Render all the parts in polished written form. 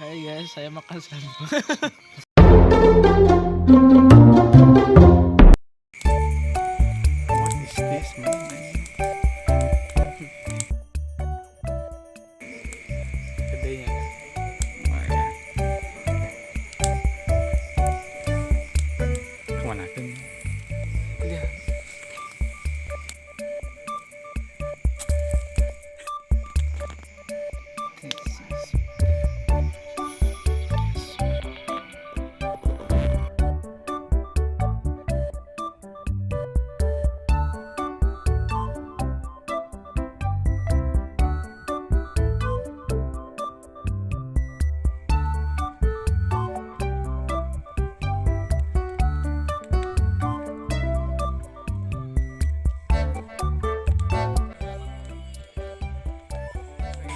Hai guys, saya makan sampah. What is this, man? Gedenya. Lumayan. Kemana kan? Iya.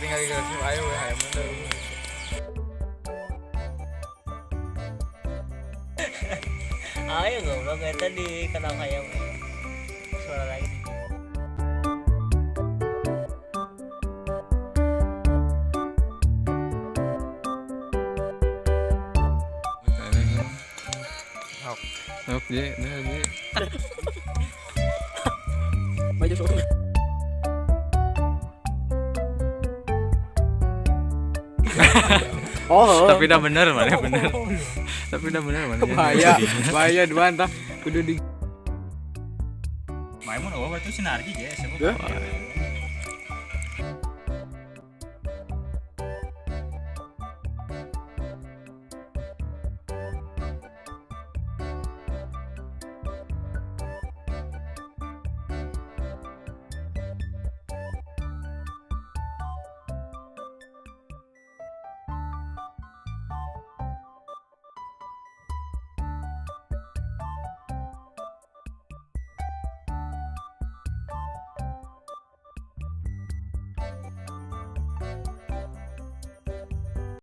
Tinggal di garis ayo we hayam bener. Ayo goblok eta di kenal hayam. Suara lagi. Sok je, dah je. Baju suara. Oh, Tapi dah bener mana bener. Tapi dah bener mana. Bahaya dua entah kudu di Main mau apa tuh sinargi ya, siapa?